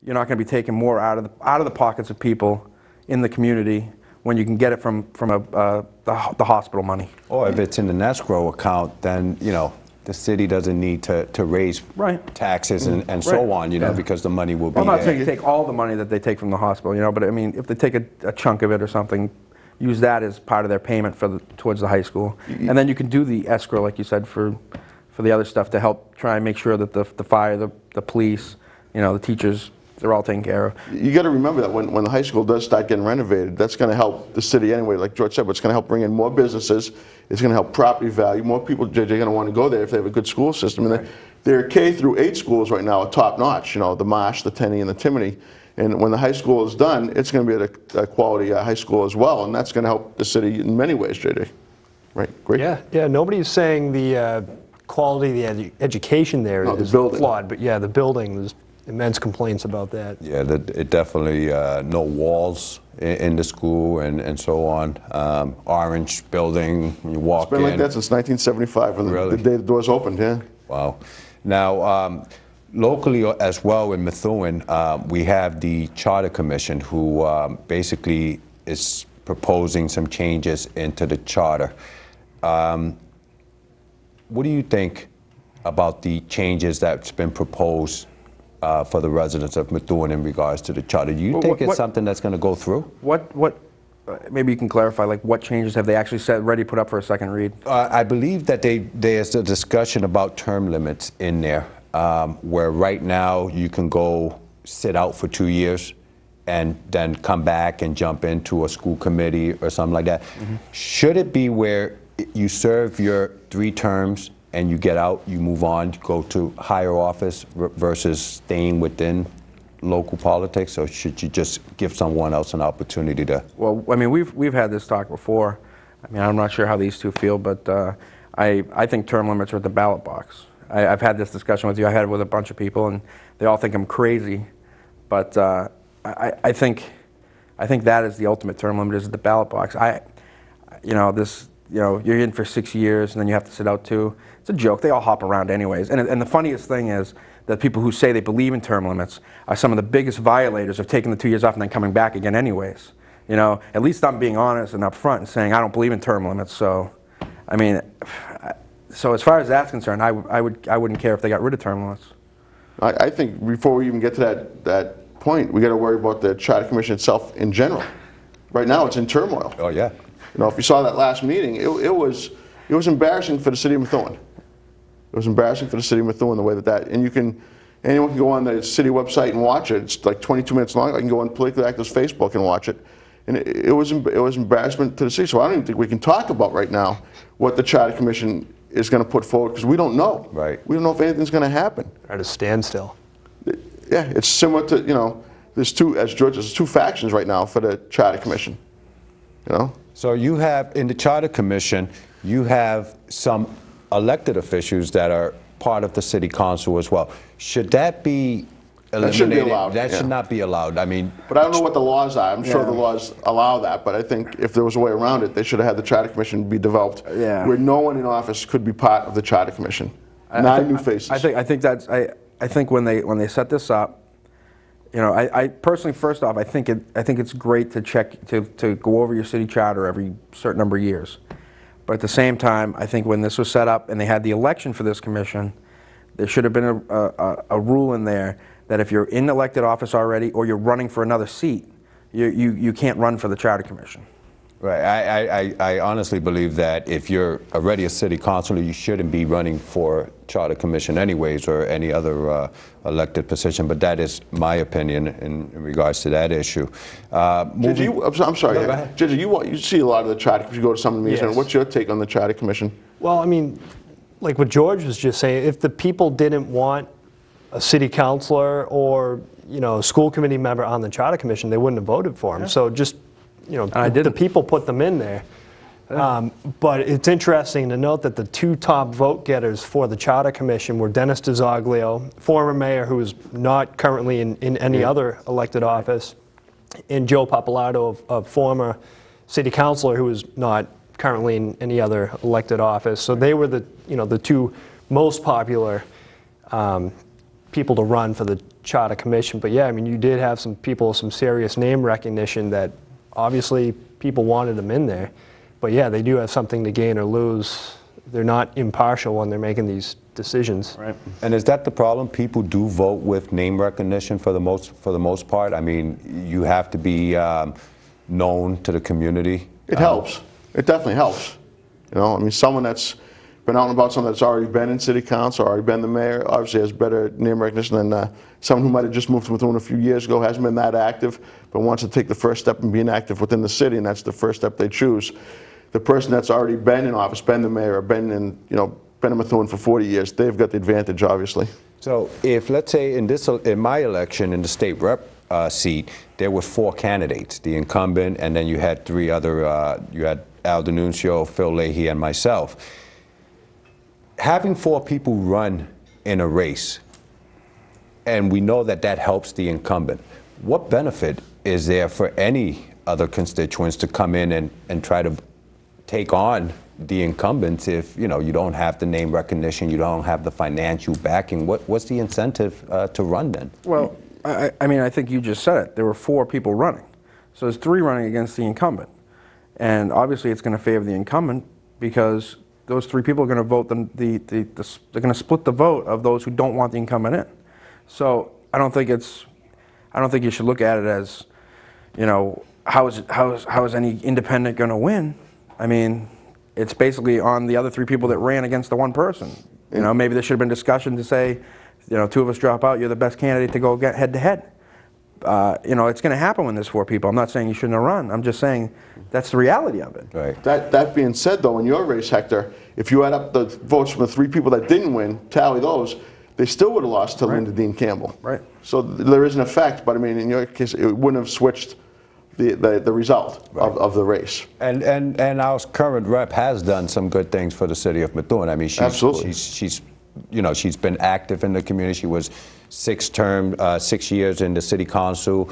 you're not going to be taking more out of the pockets of people in the community when you can get it from the hospital money. Or if it's in an escrow account, then, you know, the city doesn't need to raise taxes and so on, you know, because the money will be I'm not there. saying you take all the money that they take from the hospital, you know, but I mean, if they take a chunk of it or something, use that as part of their payment towards the high school. And then you can do the escrow, like you said, for the other stuff to help try and make sure that the fire, the police, you know, the teachers, they're all taken care of. You got to remember that when the high school does start getting renovated, that's going to help the city anyway. Like George said, but it's going to help bring in more businesses. It's going to help property value. More people are going to want to go there if they have a good school system. And their K through 8 schools right now are top notch. You know, the Marsh, the Tenney, and the Timony. And when the high school is done, it's going to be at a quality high school as well, and that's going to help the city in many ways, JJ. Right? Great. Yeah. Nobody's saying the quality of the education there is flawed, but yeah, the building, there's immense complaints about that. Yeah, it definitely no walls in the school and so on. Orange building, you walk in. It's been like that since 1975 when the day the doors opened, yeah. Wow. Now, locally as well in Methuen, we have the Charter Commission who basically is proposing some changes into the charter. What do you think about the changes that's been proposed for the residents of Methuen in regards to the charter? Do you think it's something that's going to go through? Maybe you can clarify, like what changes have they actually said ready put up for a second read? I believe that there's a discussion about term limits in there, where right now you can go sit out for 2 years and then come back and jump into a school committee or something like that. Should it be where you serve your 3 terms and you get out, you move on, go to higher office versus staying within local politics, or should you just give someone else an opportunity to? Well, I mean, we've had this talk before. I mean, I'm not sure how these two feel, but I think term limits are at the ballot box. I've had this discussion with you. I had it with a bunch of people, and they all think I'm crazy. But I think that is the ultimate term limit, is at the ballot box. You're in for 6 years and then you have to sit out 2. It's a joke. They all hop around anyways. And the funniest thing is that people who say they believe in term limits are some of the biggest violators of taking the 2 years off and then coming back again anyways. You know, at least I'm being honest and upfront and saying I don't believe in term limits. So, I mean, so as far as that's concerned, I wouldn't care if they got rid of term limits. I think before we even get to that point, we got to worry about the Charter Commission itself in general. Right now, it's in turmoil. Oh yeah. You know, if you saw that last meeting, it was embarrassing for the city of Methuen. It was embarrassing for the city of Methuen the way that, and anyone can go on the city website and watch it. It's like 22 minutes long. I can go on Politically Active's Facebook and watch it. And it was embarrassment to the city. So I don't even think we can talk about right now what the Charter Commission is going to put forward, because we don't know. Right. We don't know if anything's going to happen. At a standstill. Yeah, it's similar to, you know, there's 2, as George, there's 2 factions right now for the Charter Commission. You know? So you have, in the Charter Commission, you have some elected officials that are part of the city council as well. Should that be eliminated? That shouldn't be allowed. That should not be allowed. I mean, but I don't know what the laws are. I'm sure the laws allow that, but I think if there was a way around it, they should have had the Charter Commission be developed where no one in office could be part of the Charter Commission. 9 new faces. I think when they set this up, you know, I personally, first off, I think it's great to check to go over your city charter every certain number of years. But at the same time, I think when this was set up and they had the election for this commission, there should have been a rule in there that if you're in elected office already or you're running for another seat, you can't run for the Charter Commission. Right. I honestly believe that if you're already a city councilor, you shouldn't be running for Charter Commission anyways, or any other elected position. But that is my opinion in regards to that issue. I'm sorry. No, go ahead. JJ, you see a lot of the Charter Commission. You go to some of the meetings. Yes. What's your take on the Charter Commission? Well, I mean, like what George was just saying, if the people didn't want a city councilor or, you know, a school committee member on the Charter Commission, they wouldn't have voted for him. Yeah. So just, you know, the people put them in there. But it's interesting to note that the 2 top vote getters for the Charter Commission were Dennis DeZoglio, former mayor who is not currently in any other elected office, and Joe Pappalardo, a former city councilor who is not currently in any other elected office. So they were the 2 most popular people to run for the Charter Commission. But yeah, I mean, you did have some people, some serious name recognition that obviously people wanted them in there. But yeah, they do have something to gain or lose. They're not impartial when they're making these decisions. Right. And is that the problem? People do vote with name recognition for the most part. I mean, you have to be known to the community. It helps. It definitely helps. You know, I mean, someone that's been out and about, someone that's already been in city council, already been the mayor, obviously has better name recognition than someone who might have just moved to Methuen a few years ago, hasn't been that active, but wants to take the first step in being active within the city, and that's the first step they choose. The person that's already been in office, been the mayor, or been in, you know, been in Methuen for 40 years, they've got the advantage, obviously. So if, let's say, in my election in the state rep seat, there were 4 candidates, the incumbent, and then you had 3 other, you had Al Denuncio, Phil Leahy, and myself. Having 4 people run in a race, and we know that that helps the incumbent, what benefit is there for any other constituents to come in and try to take on the incumbents if, you know, you don't have the name recognition, you don't have the financial backing? What's the incentive to run then? Well, I mean, I think you just said it. There were 4 people running. So there's 3 running against the incumbent. And obviously it's going to favor the incumbent because those 3 people are going to vote, they're going to split the vote of those who don't want the incumbent in. So I don't think you should look at it as, you know, how is any independent going to win? I mean, it's basically on the other 3 people that ran against the one person. You know, maybe there should have been discussion to say, you know, 2 of us drop out, you're the best candidate to go get head to head. You know, it's going to happen when there's 4 people. I'm not saying you shouldn't have run. I'm just saying that's the reality of it. Right. That being said, though, in your race, Hector, if you add up the votes from the 3 people that didn't win, tally those, they still would have lost to Linda Dean Campbell. Right. So there is an effect, but I mean, in your case, it wouldn't have switched the result of the race. And our current rep has done some good things for the city of Methuen. I mean, Absolutely. she's you know, she's been active in the community. She was 6 years in the city council.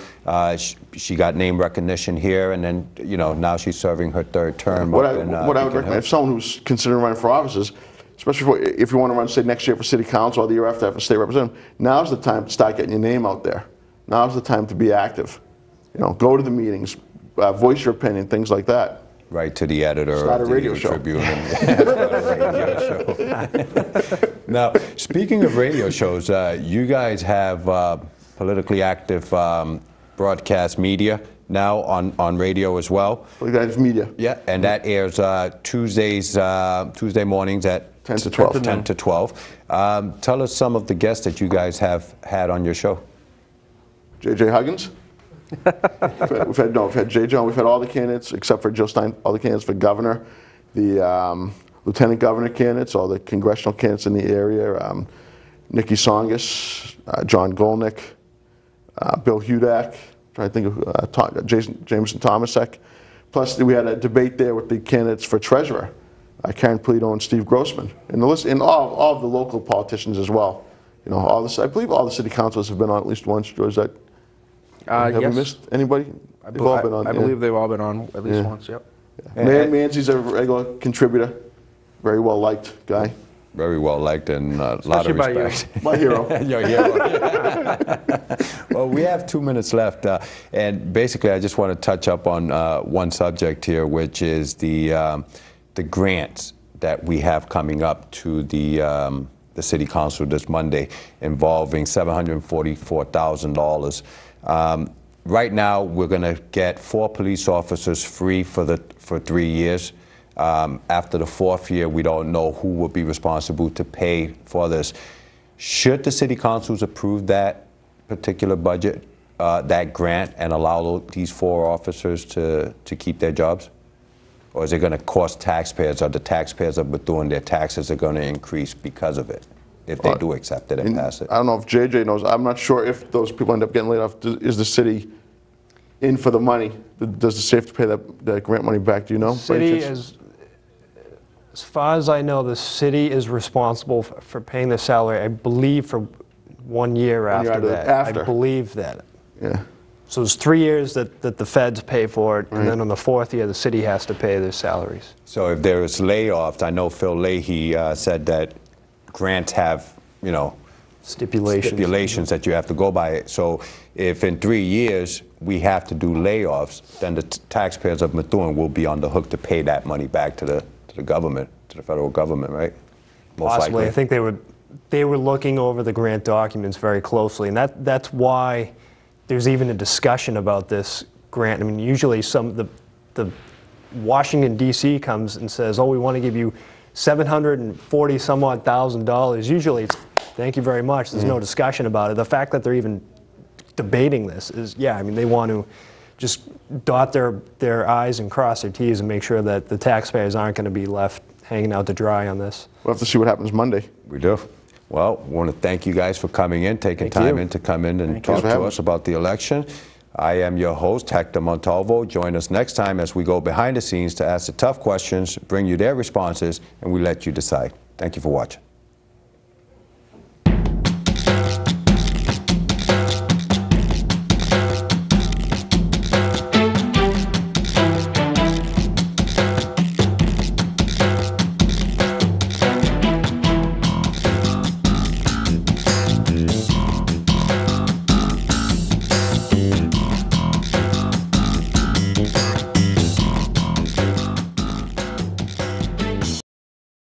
She got name recognition here, and then, you know, now she's serving her 3rd term. What I would recommend, if someone who's considering running for offices, especially if you want to run, say, next year for city council or the year after for state representative, now's the time to start getting your name out there. Now's the time to be active. You know, go to the meetings, voice your opinion, things like that. Right to the editor Start of a radio the show. Tribune. Now, speaking of radio shows, you guys have politically active broadcast media now on radio as well. Politically media. Yeah, and that airs Tuesday mornings at 10 to 12. 10 to 12. Tell us some of the guests that you guys have had on your show. J.J. Huggins. we've had J.J. on. We've had all the candidates except for Jill Stein, all the candidates for governor, the lieutenant governor candidates, all the congressional candidates in the area, Nikki Songus, John Golnick, Bill Hudak, trying to think of Jameson Thomasek. Plus, we had a debate there with the candidates for treasurer, Karen Polito and Steve Grossman, and the list, and all of the local politicians as well. You know, I believe all the city councilors have been on at least once. George, have we missed anybody? I believe they've all been on at least once, yep. Yeah. Manzi's a regular contributor, very well liked guy. Very well liked and a lot of respect. My hero. Your hero. Well, we have 2 minutes left, and basically I just want to touch up on one subject here, which is the grants that we have coming up to the city council this Monday, involving $744,000. Right now, we're going to get 4 police officers free for 3 years. After the 4th year, we don't know who will be responsible to pay for this. Should the city councils approve that particular budget, that grant, and allow these 4 officers to keep their jobs? Or is it going to cost taxpayers, or the taxpayers of Methuen, their taxes are going to increase because of it, if they do accept it and pass it? I don't know if JJ knows. I'm not sure if those people end up getting laid off. Is the city in for the money? Does the city have to pay that grant money back? Do you know? City is, as far as I know, the city is responsible for paying the salary, I believe, for 1 year after that. I believe that. Yeah. So it's 3 years that the feds pay for it, and then on the 4th year, the city has to pay their salaries. So if there is layoffs, I know Phil Leahy said that grants have, you know, Stipulations. that you have to go by. So if in 3 years we have to do layoffs, then the taxpayers of Methuen will be on the hook to pay that money back to the government, to the federal government, right? Most Possibly. likely. I think they were looking over the grant documents very closely, and that's why there's even a discussion about this grant. I mean, usually the Washington D.C. comes and says, "Oh, we want to give you $740 some odd thousand." Usually, it's thank you very much. There's no discussion about it. The fact that they're even debating this is, yeah, I mean, they want to just dot their I's and cross their T's and make sure that the taxpayers aren't going to be left hanging out to dry on this. We'll have to see what happens Monday. We do. Well, we want to thank you guys for coming in, taking time in to come in and talk to us about the election. I am your host, Hector Montalvo. Join us next time as we go behind the scenes to ask the tough questions, bring you their responses, and we let you decide. Thank you for watching.